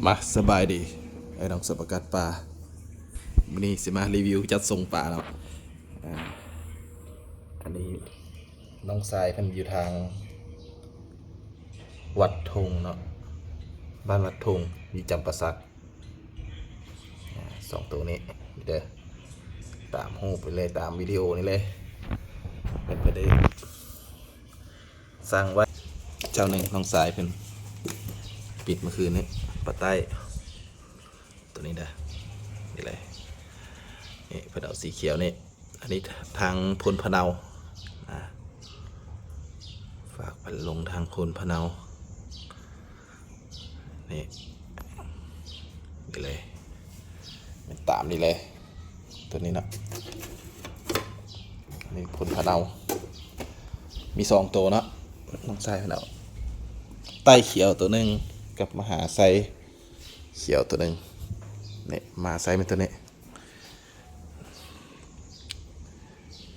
มาสบายดีไอ้น้องสประกัดปลาวันนี้สิมารีวิวจัดส่งปลาแล้วอันนี้น้องทรายเพิ่นอยู่ทางวัดธงเนาะบ้านวัดธงมีจำปาสักสองตัวนี้เด้อตามรูปไปเลยตามวิดีโอนี่เลยเป็นไปได้สร้างไว้เจ้าหนึ่งน้องทรายเป็นปิดเมื่อคืนนี้ปลาใต้ตัวนี้นะนี่เลยนี่พะเนาสีเขียวนี่อันนี้ทางพลพะเนาฝากไปลงทางพลพะเนานี่นี่เลยเป็นตามนี่เลยตัวนี้นะนี่พลพะเนามีสองตัวนะน้องทรายพะเนาใต้เขียวตัวหนึ่งกับมหาไซเขียวตัวหนึ่งเนี่ยมาไซเป็นตัวนี้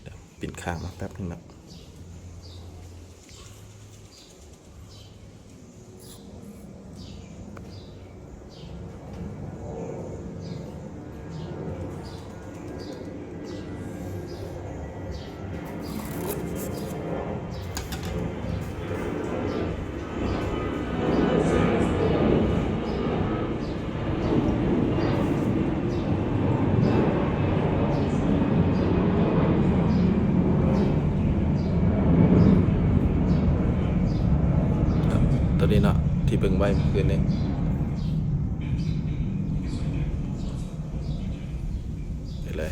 เดี๋ยวปิดข้างมาแป๊บนึงนะตัวนี้เนาะที่เบิ่งไว้เมื่อคืนนี้นี่เลย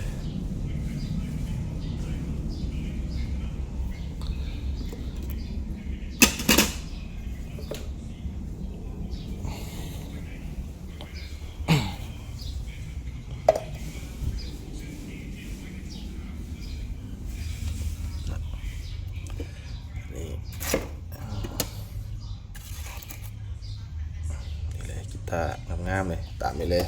นี่กีตาร์งามๆเลยตามไปเลย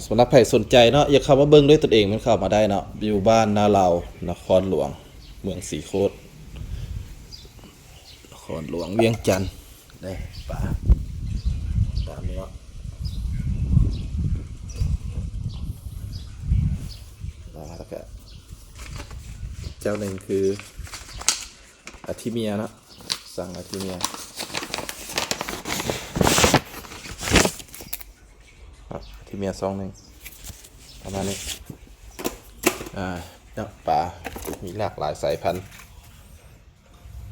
สำหรับใครสนใจเนาะอยากเข้ามาเบิ่งด้วยตนเองมันเข้ามาได้เนาะอยู่บ้านนาเรานครหลวงเมืองศรีโคตรนครหลวงเวียงจันทร์ได้ป่าตามนี้เนาะแล้วก็เจ้าหนึ่งคืออาทิเมียนะสั่งอาทิเมียครับอาทิเมียซองหนึ่งประมาณนี้น้ำปลามีหลากหลายสายพันธุ์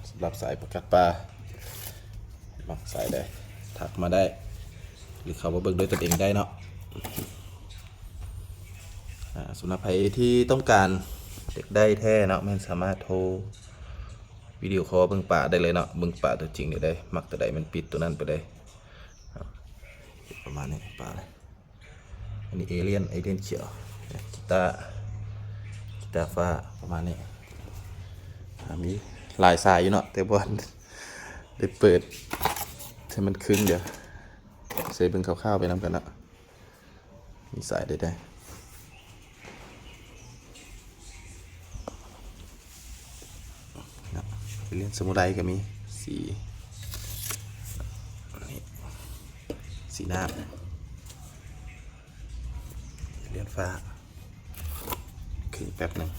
สำหรับสายประกัดปลามักสายได้ถักมาได้หรือเขามาเบิ่งด้วยตนเองได้เนาะสำหรับใครที่ต้องการเด็กได้แท้เนาะมันสามารถโทรวิดีโอคอลเบิ่งป่าได้เลยเนาะเบิ่งป่าตัวจริงได้มักตัวใดมันปิดตัวนั้นไปได้ประมาณนี้ป่าเลยอันนี้เอเลี่ยนเขียวกีตาร์ฟ้าประมาณนี้มีลายสายอยู่เนาะแต่บอลได้เปิดให้มันคึ้งเดี๋ยวใส่เบิ่งคร่าวๆไปนำกันนะมีสายได้เล่นสมุไรก็มีสีหน้าเลียนฟ้าขึ้นแป๊บหนึ่ง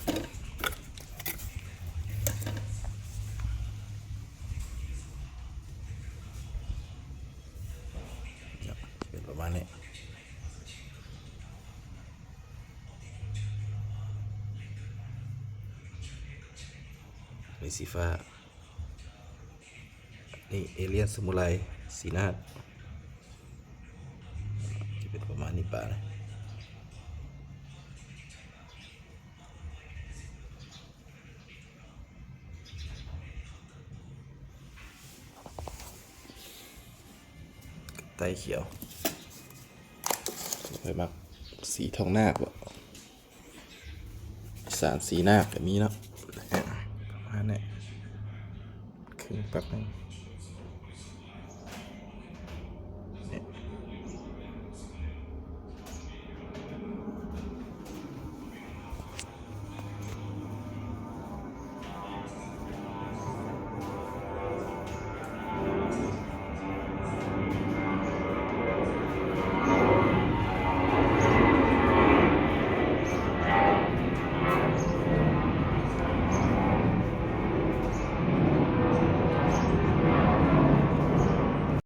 เป็นประมาณนี้สีฟ้านี่เอเลียนสมุไรสีหน้าจะเป็นประมาณนี้ป่ะนะไตเขียวไปมักสีทองนาคบ่สารสีนาคแบบนี้เนาะประมาณนี้ขึ้นแป๊บนึง